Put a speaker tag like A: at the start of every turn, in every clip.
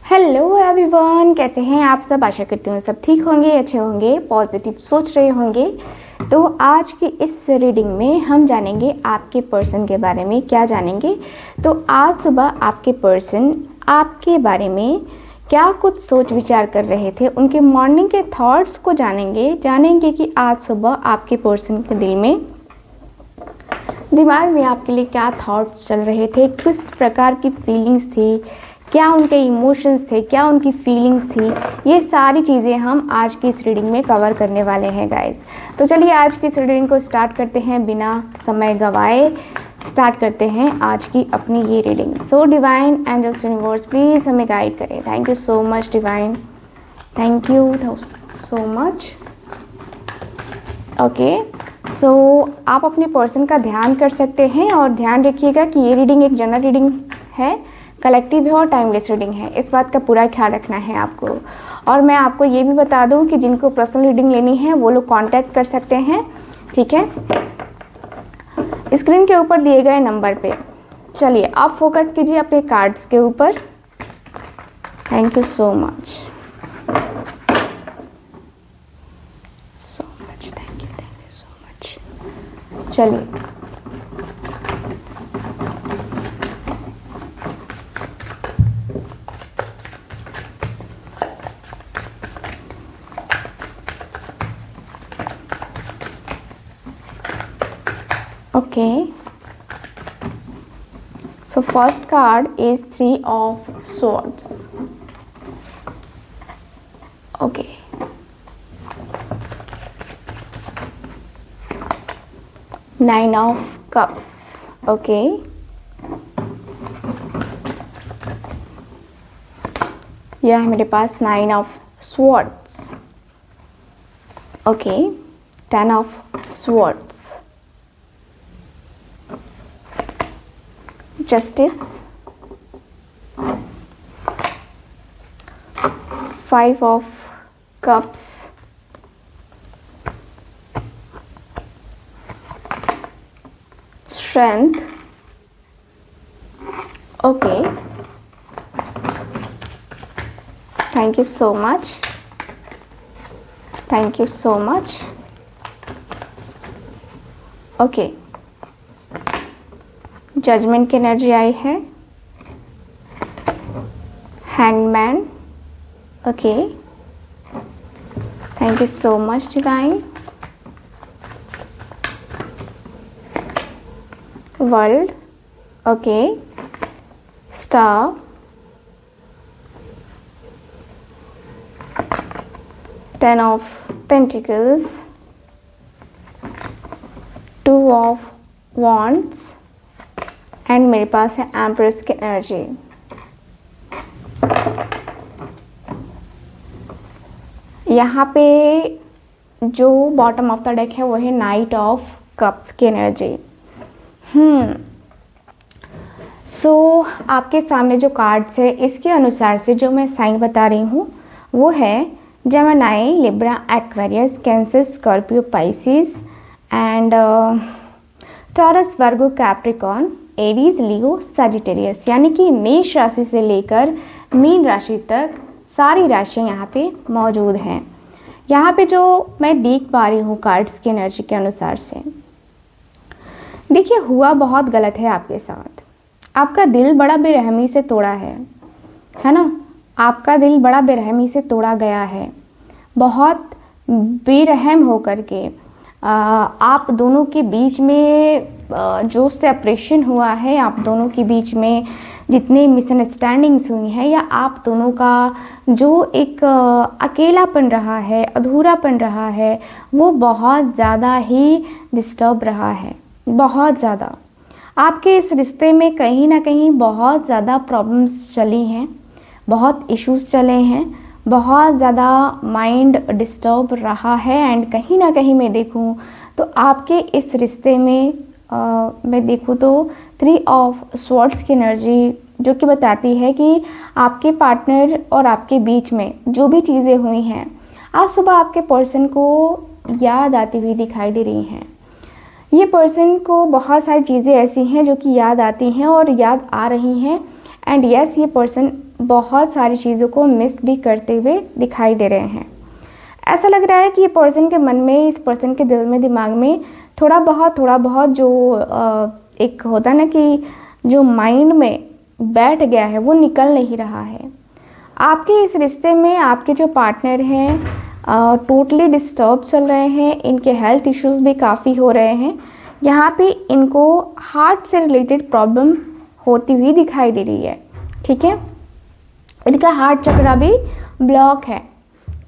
A: Hello everyone, कैसे हैं आप सब। आशा करती हूँ सब ठीक होंगे, अच्छे होंगे, पॉजिटिव सोच रहे होंगे। तो आज की इस रीडिंग में हम जानेंगे आपके पर्सन के बारे में। क्या जानेंगे? तो आज सुबह आपके पर्सन आपके बारे में क्या कुछ सोच विचार कर रहे थे, उनके मॉर्निंग के थॉट्स को जानेंगे कि आज सुबह आपके पर्सन के दिमाग में आपके लिए क्या थॉट्स चल रहे थे, किस प्रकार की फीलिंग्स थी, क्या उनके इमोशंस थे, क्या उनकी फीलिंग्स थी। ये सारी चीज़ें हम आज की इस रीडिंग में कवर करने वाले हैं गाइस। तो चलिए आज की इस रीडिंग को स्टार्ट करते हैं, बिना समय गवाए स्टार्ट करते हैं आज की अपनी ये reading. So divine angels universe please हमें गाइड करें। Thank you so much divine, thank you so much. Okay, so आप अपने पर्सन का ध्यान कर सकते हैं और ध्यान रखिएगा कि ये रीडिंग एक जनरल रीडिंग है, कलेक्टिव है और टाइमलेस रीडिंग है। इस बात का पूरा ख्याल रखना है आपको। और मैं आपको ये भी बता दूं कि जिनको पर्सनल रीडिंग लेनी है वो लोग कांटेक्ट कर सकते हैं, ठीक है, स्क्रीन के ऊपर दिए गए नंबर पे। चलिए आप फोकस कीजिए अपने कार्ड्स के ऊपर। Thank you so much, thank you so much. चलिए okay, so first card is Three of Swords. Okay, Nine of Cups. Okay, यह है मेरे पास Nine of Swords. Okay, Ten of Swords. Justice, Five of Cups, Strength. Okay, thank you so much, thank you so much. Okay, judgement की energy आई है, hangman. Okay, thank you so much divine. World, okay, star, ten of pentacles, two of wands and मेरे पास है empress की energy. यहाँ पे जो बॉटम ऑफ द डेक है वो है नाइट ऑफ कप्स की एनर्जी। सो आपके सामने जो कार्ड्स है इसके अनुसार से जो मैं साइन बता रही हूँ वो है Gemini, Libra, Aquarius, cancer, Scorpio, Pisces and taurus, Virgo, Capricorn, Aries, Leo, Sagittarius. यानी कि मेष राशि से लेकर मीन राशि तक सारी राशियाँ यहाँ पे मौजूद हैं। यहाँ पे जो मैं देख पा रही हूँ कार्ड्स की एनर्जी के अनुसार से, देखिए हुआ बहुत गलत है आपके साथ। आपका दिल बड़ा बेरहमी से तोड़ा है ना, आपका दिल बड़ा बेरहमी से तोड़ा गया है। बहुत बेरहम होकर के आप दोनों के बीच में जो सेपरेशन हुआ है, आप दोनों के बीच में जितने मिसअंडरस्टैंडिंग्स हुई हैं, या आप दोनों का जो एक अकेलापन रहा है, अधूरापन रहा है, वो बहुत ज़्यादा ही डिस्टर्ब रहा है। बहुत ज़्यादा आपके इस रिश्ते में कहीं ना कहीं बहुत ज़्यादा प्रॉब्लम्स चली हैं, बहुत इश्यूज चले हैं, बहुत ज़्यादा माइंड डिस्टर्ब रहा है। एंड कहीं ना कहीं मैं देखूं तो आपके इस रिश्ते में मैं देखूं तो थ्री ऑफ स्वॉर्ड्स की एनर्जी जो कि बताती है कि आपके पार्टनर और आपके बीच में जो भी चीज़ें हुई हैं, आज सुबह आपके पर्सन को याद आती हुई दिखाई दे रही हैं। ये पर्सन को बहुत सारी चीज़ें ऐसी हैं जो कि याद आती हैं और याद आ रही हैं। एंड यस, ये पर्सन बहुत सारी चीज़ों को मिस भी करते हुए दिखाई दे रहे हैं। ऐसा लग रहा है कि ये पर्सन के मन में, इस पर्सन के दिल में, दिमाग में थोड़ा बहुत जो एक होता है ना कि जो माइंड में बैठ गया है वो निकल नहीं रहा है। आपके इस रिश्ते में आपके जो पार्टनर हैं टोटली डिस्टर्ब चल रहे हैं, इनके हेल्थ इश्यूज़ भी काफ़ी हो रहे हैं। यहाँ पे इनको हार्ट से रिलेटेड प्रॉब्लम होती हुई दिखाई दे रही है, ठीक है। इनका हार्ट चक्र भी ब्लॉक है,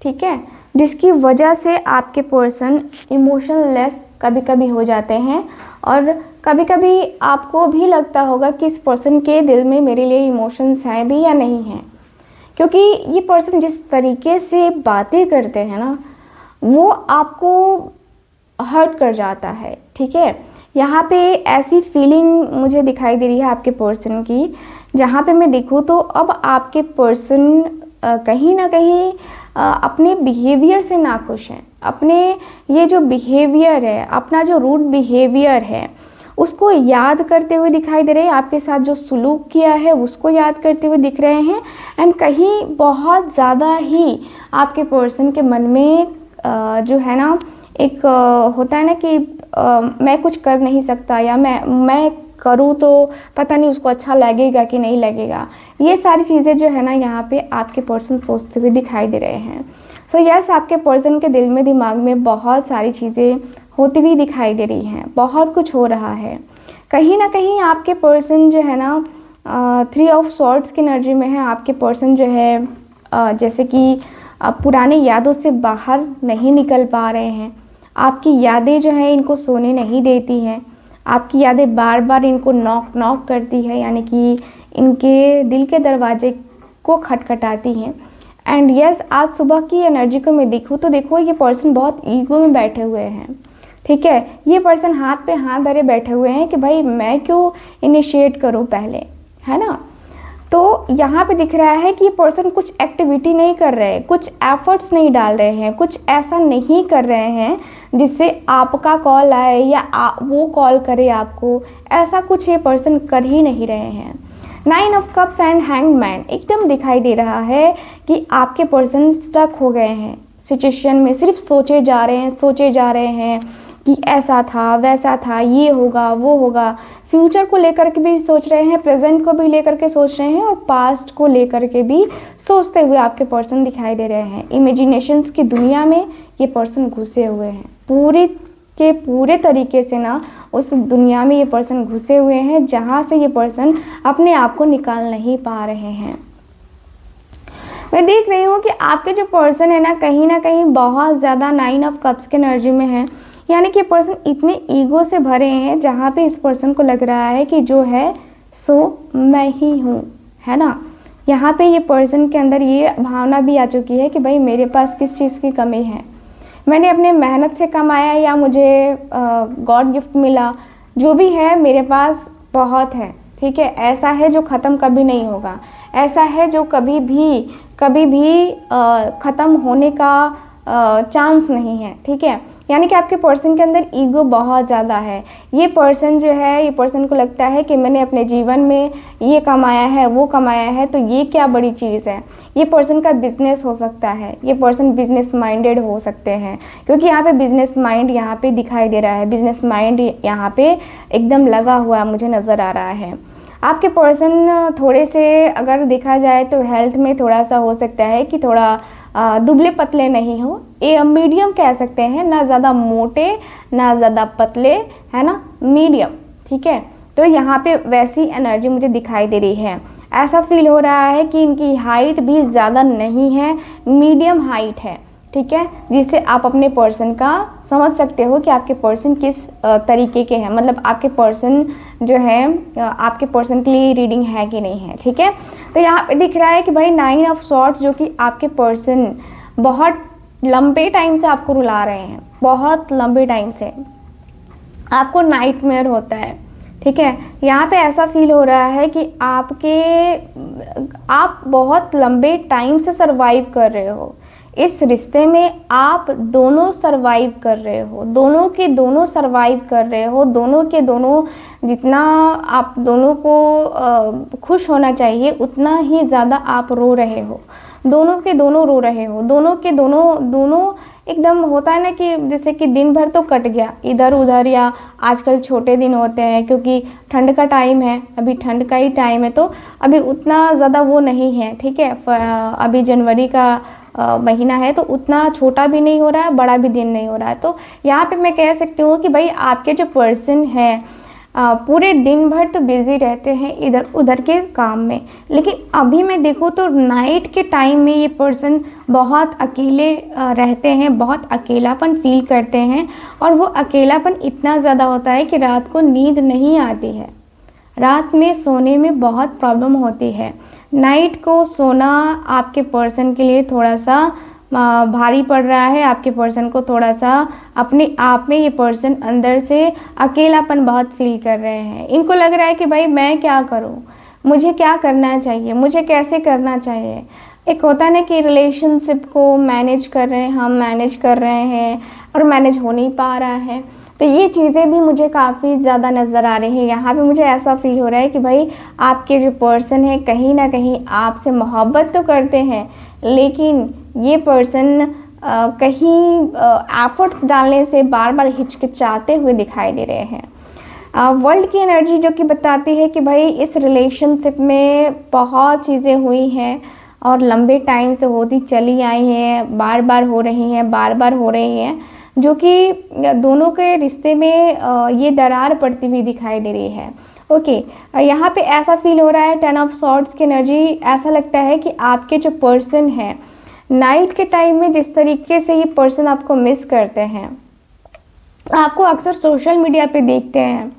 A: ठीक है, जिसकी वजह से आपके पर्सन इमोशनलेस कभी कभी हो जाते हैं और कभी कभी आपको भी लगता होगा कि इस पर्सन के दिल में मेरे लिए इमोशंस हैं भी या नहीं हैं, क्योंकि ये पर्सन जिस तरीके से बातें करते हैं ना वो आपको हर्ट कर जाता है, ठीक है। यहाँ पे ऐसी फीलिंग मुझे दिखाई दे रही है आपके पर्सन की, जहाँ पे मैं देखूँ तो अब आपके पर्सन कहीं ना कहीं अपने बिहेवियर से नाखुश हैं। अपने ये जो बिहेवियर है, अपना जो रूड बिहेवियर है उसको याद करते हुए दिखाई दे रहे हैं। आपके साथ जो सुलूक किया है उसको याद करते हुए दिख रहे हैं। एंड कहीं बहुत ज़्यादा ही आपके पर्सन के मन में जो है ना एक होता है ना कि मैं कुछ कर नहीं सकता, या मैं करूँ तो पता नहीं उसको अच्छा लगेगा कि नहीं लगेगा। ये सारी चीज़ें जो है ना यहाँ पे आपके पर्सन सोचते हुए दिखाई दे रहे हैं। सो यस, आपके पर्सन के दिल में, दिमाग में बहुत सारी चीज़ें होती हुई दिखाई दे रही हैं, बहुत कुछ हो रहा है। कहीं ना कहीं आपके पर्सन जो है ना 3 ऑफ स्वॉर्ड्स की एनर्जी में है। आपके पर्सन जो है जैसे कि पुरानी यादों से बाहर नहीं निकल पा रहे हैं। आपकी यादें जो हैं इनको सोने नहीं देती हैं। आपकी यादें बार बार इनको नॉक करती है, यानी कि इनके दिल के दरवाजे को खटखटाती हैं। एंड यस, आज सुबह की एनर्जी को मैं देखूँ तो देखो ये पर्सन बहुत ईगो में बैठे हुए हैं, ठीक है। ये पर्सन हाथ पे हाथ धरे बैठे हुए हैं कि भाई मैं क्यों इनिशिएट करूँ पहले, है ना। तो यहाँ पे दिख रहा है कि ये पर्सन कुछ एक्टिविटी नहीं कर रहे, कुछ एफर्ट्स नहीं डाल रहे हैं, कुछ ऐसा नहीं कर रहे हैं जिससे आपका कॉल आए या वो कॉल करे आपको। ऐसा कुछ ये पर्सन कर ही नहीं रहे हैं। 9 ऑफ कप्स एंड हैंगमैन एकदम दिखाई दे रहा है कि आपके पर्सन स्टक हो गए हैं सिचुएशन में। सिर्फ सोचे जा रहे हैं कि ऐसा था, वैसा था, ये होगा, वो होगा। फ्यूचर को लेकर के भी सोच रहे हैं, प्रेजेंट को भी लेकर के सोच रहे हैं और पास्ट को लेकर के भी सोचते हुए आपके पर्सन दिखाई दे रहे हैं। इमेजिनेशंस की दुनिया में ये पर्सन घुसे हुए हैं, पूरे तरीके से ना उस दुनिया में ये पर्सन घुसे हुए हैं जहाँ से ये पर्सन अपने आप को निकाल नहीं पा रहे हैं। मैं देख रही हूँ कि आपके जो पर्सन है ना कहीं बहुत ज़्यादा 9 ऑफ कप्स के एनर्जी में है। यानी कि पर्सन इतने ईगो से भरे हैं जहाँ पे इस पर्सन को लग रहा है कि जो है सो मैं ही हूँ, है ना। यहाँ पे ये पर्सन के अंदर ये भावना भी आ चुकी है कि भाई मेरे पास किस चीज़ की कमी है, मैंने अपने मेहनत से कमाया या मुझे गॉड गिफ्ट मिला, जो भी है मेरे पास बहुत है, ठीक है। ऐसा है जो ख़त्म कभी नहीं होगा, ऐसा है जो कभी भी ख़त्म होने का चांस नहीं है, ठीक है। यानी कि आपके पर्सन के अंदर ईगो बहुत ज़्यादा है। ये पर्सन जो है, ये पर्सन को लगता है कि मैंने अपने जीवन में ये कमाया है, वो कमाया है, तो ये क्या बड़ी चीज़ है। ये पर्सन का बिजनेस हो सकता है, ये पर्सन बिजनेस माइंडेड हो सकते हैं, क्योंकि यहाँ पे बिजनेस माइंड यहाँ पे दिखाई दे रहा है। बिजनेस माइंड यहाँ पे एकदम लगा हुआ मुझे नज़र आ रहा है। आपके पर्सन थोड़े से अगर देखा जाए तो हेल्थ में थोड़ा सा हो सकता है कि थोड़ा दुबले पतले नहीं हो, ये मीडियम कह सकते हैं, ना ज़्यादा मोटे ना ज़्यादा पतले, है ना, मीडियम, ठीक है। तो यहाँ पे वैसी एनर्जी मुझे दिखाई दे रही है। ऐसा फील हो रहा है कि इनकी हाइट भी ज़्यादा नहीं है, मीडियम हाइट है, ठीक है, जिससे आप अपने पर्सन का समझ सकते हो कि आपके पर्सन किस तरीके के हैं। मतलब आपके पर्सन जो है आपके पर्सन के लिए रीडिंग है कि नहीं है, ठीक है। तो यहाँ पे दिख रहा है कि भाई 9 ऑफ स्वॉर्ड्स जो कि आपके पर्सन बहुत लंबे टाइम से आपको रुला रहे हैं, बहुत लंबे टाइम से आपको नाइटमेयर होता है, ठीक है। यहाँ पे ऐसा फील हो रहा है कि आप बहुत लंबे टाइम से सरवाइव कर रहे हो। इस रिश्ते में आप दोनों सरवाइव कर रहे हो, दोनों के दोनों सरवाइव कर रहे हो, दोनों के दोनों जितना आप दोनों को खुश होना चाहिए उतना ही ज़्यादा आप रो रहे हो, दोनों के दोनों रो रहे हो, दोनों के दोनों एकदम होता है ना कि जैसे कि दिन भर तो कट गया इधर उधर, या आजकल छोटे दिन होते हैं क्योंकि ठंड का टाइम है, अभी ठंड का ही टाइम है तो अभी उतना ज़्यादा वो नहीं है, ठीक है। अभी जनवरी का महीना है तो उतना छोटा भी नहीं हो रहा है, बड़ा भी दिन नहीं हो रहा है। तो यहाँ पे मैं कह सकती हूँ कि भाई आपके जो पर्सन है पूरे दिन भर तो बिज़ी रहते हैं इधर उधर के काम में, लेकिन अभी मैं देखूँ तो नाइट के टाइम में ये पर्सन बहुत अकेले रहते हैं, बहुत अकेलापन फील करते हैं, और वो अकेलापन इतना ज़्यादा होता है कि रात को नींद नहीं आती है, रात में सोने में बहुत प्रॉब्लम होती है। नाइट को सोना आपके पर्सन के लिए थोड़ा सा भारी पड़ रहा है, आपके पर्सन को थोड़ा सा अपने आप में ये पर्सन अंदर से अकेलापन बहुत फील कर रहे हैं। इनको लग रहा है कि भाई मैं क्या करूं, मुझे क्या करना चाहिए, मुझे कैसे करना चाहिए। एक होता है ना कि रिलेशनशिप को मैनेज कर रहे हैं, हम मैनेज कर रहे हैं और मैनेज हो नहीं पा रहा है। तो ये चीज़ें भी मुझे काफ़ी ज़्यादा नज़र आ रही हैं। यहाँ पे मुझे ऐसा फील हो रहा है कि भाई आपके जो पर्सन है कहीं ना कहीं आपसे मोहब्बत तो करते हैं, लेकिन ये पर्सन कहीं एफर्ट्स डालने से बार बार हिचकिचाते हुए दिखाई दे रहे हैं। वर्ल्ड की एनर्जी जो कि बताती है कि भाई इस रिलेशनशिप में बहुत चीज़ें हुई हैं और लंबे टाइम से होती चली आई हैं, बार बार हो रही हैं, बार बार हो रही हैं, जो कि दोनों के रिश्ते में ये दरार पड़ती हुई दिखाई दे रही है। ओके, यहाँ पे ऐसा फील हो रहा है 10 ऑफ सॉर्ड्स की एनर्जी, ऐसा लगता है कि आपके जो पर्सन है नाइट के टाइम में जिस तरीके से ये पर्सन आपको मिस करते हैं, आपको अक्सर सोशल मीडिया पे देखते हैं,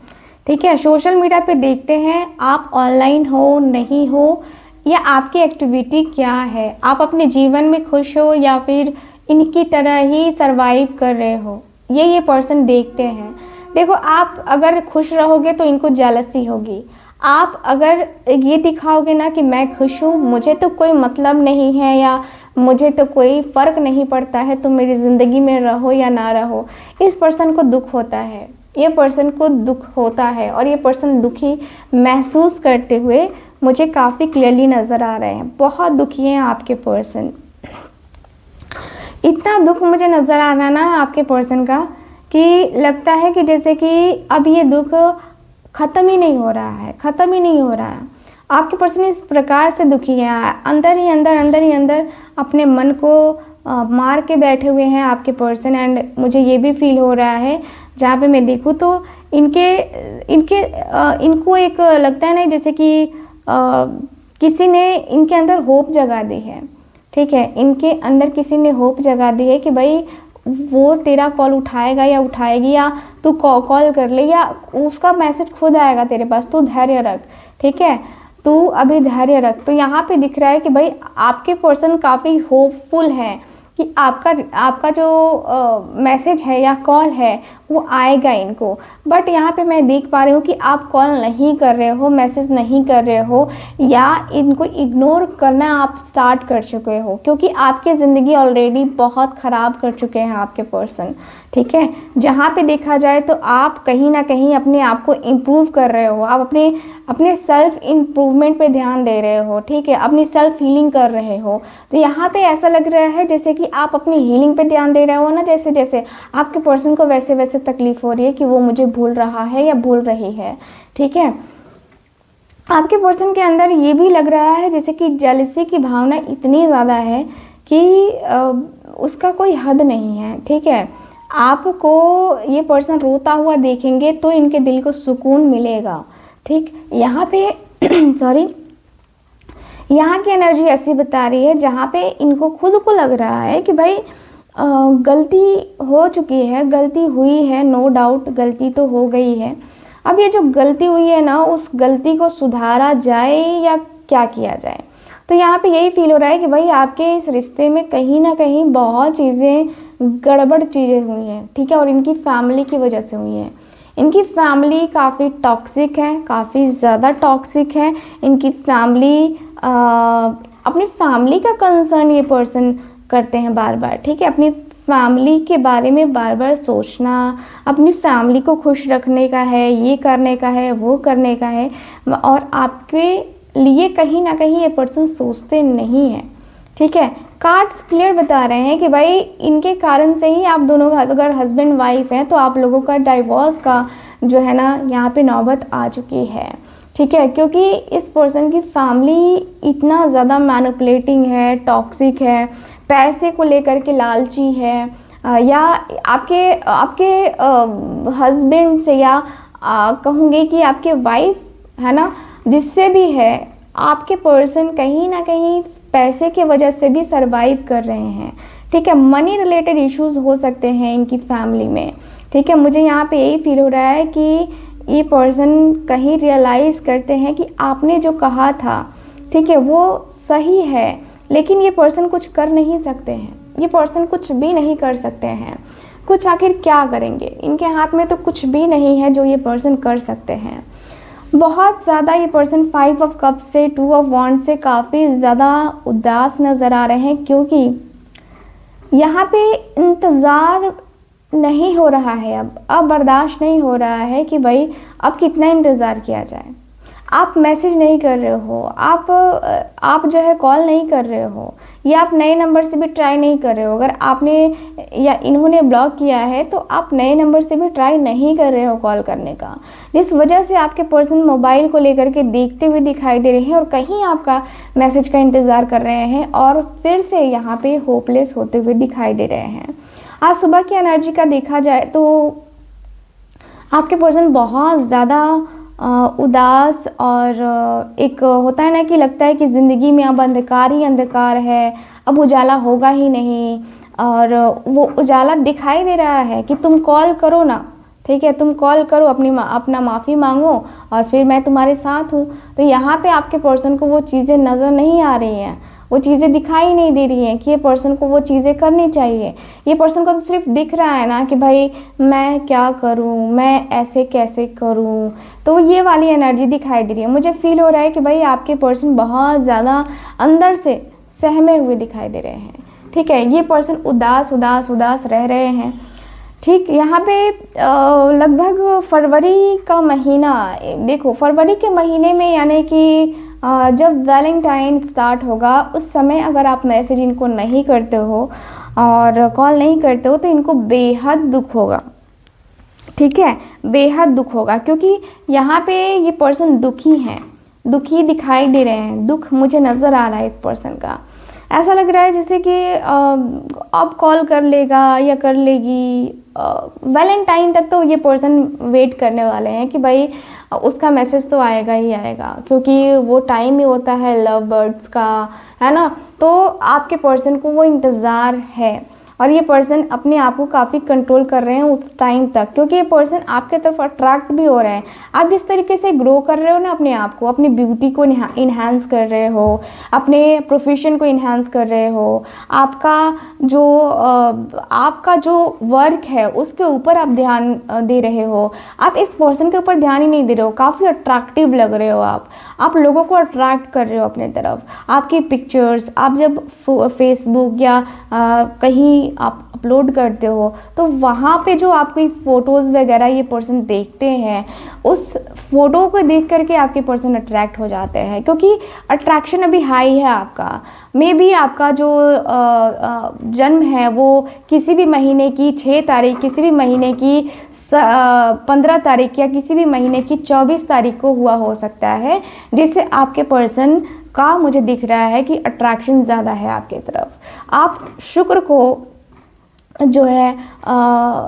A: ठीक है, सोशल मीडिया पे देखते हैं, आप ऑनलाइन हो नहीं हो, या आपकी एक्टिविटी क्या है, आप अपने जीवन में खुश हो या फिर इनकी तरह ही सरवाइव कर रहे हो, ये पर्सन देखते हैं। देखो, आप अगर खुश रहोगे तो इनको जेलसी होगी, आप अगर ये दिखाओगे ना कि मैं खुश हूँ, मुझे तो कोई मतलब नहीं है या मुझे तो कोई फ़र्क नहीं पड़ता है, तुम मेरी ज़िंदगी में रहो या ना रहो, इस पर्सन को दुख होता है, ये पर्सन को दुख होता है और ये पर्सन दुखी महसूस करते हुए मुझे काफ़ी क्लियरली नज़र आ रहे हैं। बहुत दुखी हैं आपके पर्सन, इतना दुख मुझे नज़र आ रहा ना आपके पर्सन का कि लगता है कि जैसे कि अब ये दुख ख़त्म ही नहीं हो रहा है, ख़त्म ही नहीं हो रहा है। आपके पर्सन इस प्रकार से दुखी है, अंदर ही अंदर अपने मन को मार के बैठे हुए हैं आपके पर्सन। एंड मुझे ये भी फील हो रहा है, जहाँ पे मैं देखूँ तो इनको एक लगता है ना जैसे कि किसी ने इनके अंदर होप जगा दी है, ठीक है, इनके अंदर किसी ने होप जगा दी है कि भाई वो तेरा कॉल उठाएगा या उठाएगी, या तू कॉल कर ले या उसका मैसेज खुद आएगा तेरे पास, तू धैर्य रख, ठीक है, तू अभी धैर्य रख। तो यहाँ पे दिख रहा है कि भाई आपके पर्सन काफ़ी होपफुल है कि आपका जो मैसेज है या कॉल है वो आएगा इनको। बट यहाँ पे मैं देख पा रही हूँ कि आप कॉल नहीं कर रहे हो, मैसेज नहीं कर रहे हो, या इनको इग्नोर करना आप स्टार्ट कर चुके हो, क्योंकि आपकी ज़िंदगी ऑलरेडी बहुत ख़राब कर चुके हैं आपके पर्सन, ठीक है। जहाँ पे देखा जाए तो आप कहीं ना कहीं अपने आप को इम्प्रूव कर रहे हो, आप अपने सेल्फ इम्प्रूवमेंट पे ध्यान दे रहे हो, ठीक है, अपनी सेल्फ हीलिंग कर रहे हो। तो यहाँ पे ऐसा लग रहा है जैसे कि आप अपनी हीलिंग पे ध्यान दे रहे हो ना, जैसे जैसे आपके पर्सन को वैसे वैसे तकलीफ हो रही है कि वो मुझे भूल रहा है या भूल रही है, ठीक है। आपके पर्सन के अंदर ये भी लग रहा है जैसे कि जेलसी की भावना इतनी ज़्यादा है कि उसका कोई हद नहीं है, ठीक है। आपको ये पर्सन रोता हुआ देखेंगे तो इनके दिल को सुकून मिलेगा, ठीक। यहाँ पे सॉरी, यहाँ की एनर्जी ऐसी बता रही है जहाँ पे इनको खुद को लग रहा है कि भाई गलती हो चुकी है, गलती हुई है, नो डाउट गलती तो हो गई है। अब ये जो गलती हुई है ना, उस गलती को सुधारा जाए या क्या किया जाए। तो यहाँ पे यही फील हो रहा है कि भाई आपके इस रिश्ते में कहीं ना कहीं बहुत चीज़ें गड़बड़ चीज़ें हुई हैं, ठीक है, और इनकी फैमिली की वजह से हुई हैं। इनकी फैमिली काफ़ी टॉक्सिक है, काफ़ी ज़्यादा टॉक्सिक है। इनकी फैमिली अपनी फैमिली का कंसर्न ये पर्सन करते हैं बार बार, ठीक है। अपनी फैमिली के बारे में बार बार सोचना, अपनी फैमिली को खुश रखने का है, ये करने का है, वो करने का है, और आपके लिए कहीं ना कहीं ये पर्सन सोचते नहीं हैं, ठीक है। कार्ड्स क्लियर बता रहे हैं कि भाई इनके कारण से ही आप दोनों का, अगर हस्बैंड वाइफ है तो आप लोगों का डाइवोर्स का जो है ना यहाँ पे नौबत आ चुकी है, ठीक है। क्योंकि इस पर्सन की फैमिली इतना ज़्यादा मैनिपुलेटिंग है, टॉक्सिक है, पैसे को लेकर के लालची है, या आपके आपके हस्बैंड से, या कहूँगी कि आपके वाइफ है ना, जिससे भी है, आपके पर्सन कहीं ना कहीं पैसे के वजह से भी सरवाइव कर रहे हैं, ठीक है। मनी रिलेटेड इश्यूज हो सकते हैं इनकी फैमिली में, ठीक है। मुझे यहाँ पे यही फील हो रहा है कि ये पर्सन कहीं रियलाइज़ करते हैं कि आपने जो कहा था, ठीक है, वो सही है, लेकिन ये पर्सन कुछ कर नहीं सकते हैं, ये पर्सन कुछ भी नहीं कर सकते हैं। कुछ आखिर क्या करेंगे, इनके हाथ में तो कुछ भी नहीं है जो ये पर्सन कर सकते हैं। बहुत ज़्यादा ये पर्सन 5 ऑफ कप से 2 ऑफ वॉन्ड से काफ़ी ज़्यादा उदास नज़र आ रहे हैं, क्योंकि यहाँ पे इंतज़ार नहीं हो रहा है, अब बर्दाश्त नहीं हो रहा है कि भाई अब कितना इंतज़ार किया जाए। आप मैसेज नहीं कर रहे हो, आप जो है कॉल नहीं कर रहे हो, या आप नए नंबर से भी ट्राई नहीं कर रहे हो। अगर आपने या इन्होंने ब्लॉक किया है तो आप नए नंबर से भी ट्राई नहीं कर रहे हो कॉल करने का, जिस वजह से आपके पर्सन मोबाइल को लेकर के देखते हुए दिखाई दे रहे हैं और कहीं आपका मैसेज का इंतज़ार कर रहे हैं, और फिर से यहाँ पे होपलेस होते हुए दिखाई दे रहे हैं। आज सुबह की एनर्जी का देखा जाए तो आपके पर्सन बहुत ज़्यादा उदास, और एक होता है ना कि लगता है कि ज़िंदगी में अब अंधकार ही अंधकार है, अब उजाला होगा ही नहीं, और वो उजाला दिखाई दे रहा है कि तुम कॉल करो ना, ठीक है, तुम कॉल करो, अपना माफ़ी मांगो और फिर मैं तुम्हारे साथ हूँ। तो यहाँ पे आपके पर्सन को वो चीज़ें नज़र नहीं आ रही हैं, वो चीज़ें दिखाई नहीं दे रही हैं कि ये पर्सन को वो चीज़ें करनी चाहिए। ये पर्सन को तो सिर्फ दिख रहा है ना कि भाई मैं क्या करूं, मैं ऐसे कैसे करूं, तो ये वाली एनर्जी दिखाई दे रही है। मुझे फील हो रहा है कि भाई आपके पर्सन बहुत ज़्यादा अंदर से सहमे हुए दिखाई दे रहे हैं, ठीक है। ये पर्सन उदास उदास उदास रह रहे हैं, ठीक। यहाँ पे लगभग फरवरी का महीना, देखो फरवरी के महीने में, यानी कि जब वैलेंटाइन स्टार्ट होगा उस समय अगर आप मैसेज इनको नहीं करते हो और कॉल नहीं करते हो तो इनको बेहद दुख होगा, ठीक है, बेहद दुख होगा। क्योंकि यहाँ पे ये पर्सन दुखी हैं, दुखी दिखाई दे रहे हैं, दुख मुझे नज़र आ रहा है इस पर्सन का। ऐसा लग रहा है जैसे कि अब कॉल कर लेगा या कर लेगी, वैलेंटाइन तक तो ये पर्सन वेट करने वाले हैं कि भाई उसका मैसेज तो आएगा ही आएगा, क्योंकि वो टाइम ही होता है लव बर्ड्स का, है ना। तो आपके पर्सन को वो इंतज़ार है, और ये पर्सन अपने आप को काफ़ी कंट्रोल कर रहे हैं उस टाइम तक, क्योंकि ये पर्सन आपके तरफ अट्रैक्ट भी हो रहे हैं। आप जिस तरीके से ग्रो कर रहे हो ना अपने आप को, अपनी ब्यूटी को इन्हांस कर रहे हो, अपने प्रोफेशन को इन्हांस कर रहे हो, आपका जो वर्क है उसके ऊपर आप ध्यान दे रहे हो, आप इस पर्सन के ऊपर ध्यान ही नहीं दे रहे हो। काफ़ी अट्रैक्टिव लग रहे हो आप लोगों को अट्रैक्ट कर रहे हो अपने तरफ। आपकी पिक्चर्स आप जब फेसबुक या कहीं आप अपलोड करते हो तो वहाँ पे जो आपकी फ़ोटोज़ वगैरह ये पर्सन देखते हैं, उस फोटो को देख करके आपके पर्सन अट्रैक्ट हो जाते हैं, क्योंकि अट्रैक्शन अभी हाई है आपका। मे बी आपका जो जन्म है वो किसी भी महीने की 6 तारीख, किसी भी महीने की 15 तारीख या किसी भी महीने की 24 तारीख को हुआ हो सकता है, जिससे आपके पर्सन का मुझे दिख रहा है कि अट्रैक्शन ज़्यादा है आपके तरफ। आप शुक्र को जो है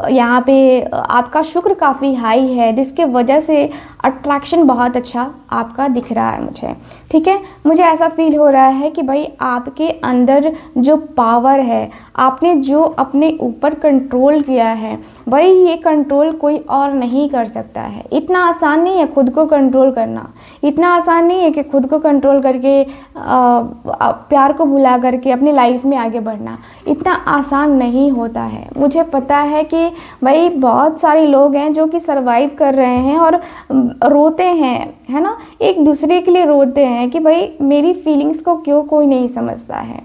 A: यहाँ पे आपका शुक्र काफ़ी हाई है, जिसके वजह से अट्रैक्शन बहुत अच्छा आपका दिख रहा है मुझे, ठीक है। मुझे ऐसा फील हो रहा है कि भाई आपके अंदर जो पावर है, आपने जो अपने ऊपर कंट्रोल किया है, भाई ये कंट्रोल कोई और नहीं कर सकता है। इतना आसान नहीं है खुद को कंट्रोल करना, इतना आसान नहीं है कि खुद को कंट्रोल करके प्यार को भुला करके अपनी लाइफ में आगे बढ़ना, इतना आसान नहीं होता है। मुझे पता है कि भाई बहुत सारे लोग हैं जो कि सरवाइव कर रहे हैं और रोते हैं, है ना, एक दूसरे के लिए रोते हैं कि भाई मेरी फीलिंग्स को क्यों कोई नहीं समझता है।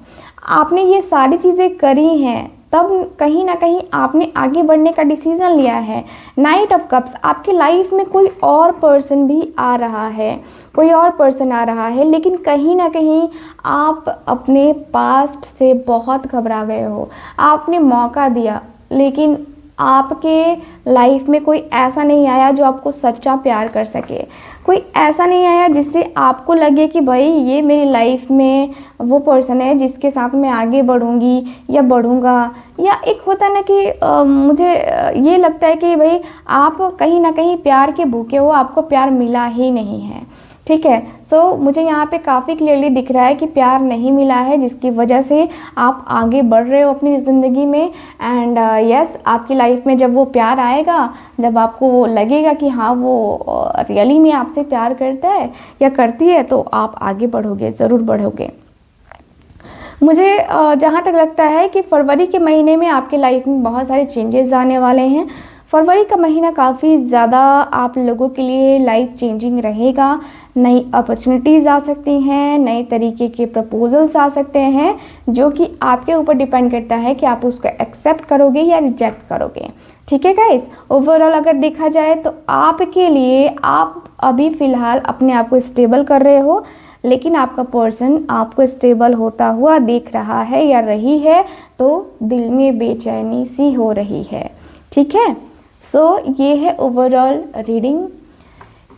A: आपने ये सारी चीज़ें करी हैं, तब कहीं ना कहीं आपने आगे बढ़ने का डिसीज़न लिया है। नाइट ऑफ कप्स, आपकी लाइफ में कोई और पर्सन भी आ रहा है, कोई और पर्सन आ रहा है, लेकिन कहीं ना कहीं आप अपने पास्ट से बहुत घबरा गए हो। आपने मौका दिया, लेकिन आपके लाइफ में कोई ऐसा नहीं आया जो आपको सच्चा प्यार कर सके, कोई ऐसा नहीं आया जिससे आपको लगे कि भाई ये मेरी लाइफ में वो पर्सन है जिसके साथ मैं आगे बढ़ूंगी या बढ़ूंगा। या एक होता है ना कि मुझे ये लगता है कि भाई आप कहीं ना कहीं प्यार के भूखे हो, आपको प्यार मिला ही नहीं है, ठीक है। सो मुझे यहाँ पे काफ़ी क्लियरली दिख रहा है कि प्यार नहीं मिला है, जिसकी वजह से आप आगे बढ़ रहे हो अपनी ज़िंदगी में। एंड यस, आपकी लाइफ में जब वो प्यार आएगा, जब आपको वो लगेगा कि हाँ वो रियली में आपसे प्यार करता है या करती है, तो आप आगे बढ़ोगे, ज़रूर बढ़ोगे। मुझे जहाँ तक लगता है कि फरवरी के महीने में आपकी लाइफ में बहुत सारे चेंजेस आने वाले हैं। फरवरी का महीना काफ़ी ज़्यादा आप लोगों के लिए लाइफ चेंजिंग रहेगा। नई अपॉर्चुनिटीज़ आ सकती हैं, नए तरीके के प्रपोजल्स आ सकते हैं, जो कि आपके ऊपर डिपेंड करता है कि आप उसको एक्सेप्ट करोगे या रिजेक्ट करोगे, ठीक है गाइस। ओवरऑल अगर देखा जाए तो आपके लिए, आप अभी फ़िलहाल अपने आप को स्टेबल कर रहे हो, लेकिन आपका पर्सन आपको स्टेबल होता हुआ देख रहा है या रही है, तो दिल में बेचैनी सी हो रही है, ठीक है। सो ये है ओवरऑल रीडिंग।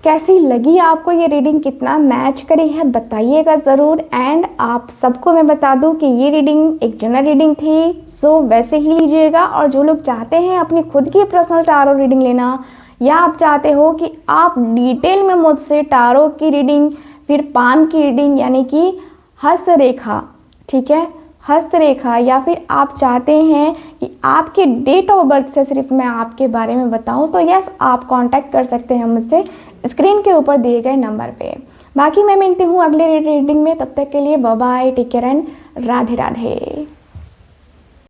A: कैसी लगी आपको ये रीडिंग, कितना मैच करी है बताइएगा ज़रूर। एंड आप सबको मैं बता दूं कि ये रीडिंग एक जनरल रीडिंग थी, सो वैसे ही लीजिएगा। और जो लोग चाहते हैं अपनी खुद की पर्सनल टारो रीडिंग लेना, या आप चाहते हो कि आप डिटेल में मुझसे टारो की रीडिंग, फिर पाम की रीडिंग यानी कि हस्तरेखा, ठीक है, हस्तरेखा, या फिर आप चाहते हैं कि आपके डेट ऑफ बर्थ से सिर्फ मैं आपके बारे में बताऊं, तो यस, आप कांटेक्ट कर सकते हैं मुझसे स्क्रीन के ऊपर दिए गए नंबर पे। बाकी मैं मिलती हूँ अगले रीडिंग में, तब तक के लिए bye bye, take care and Radhe Radhe.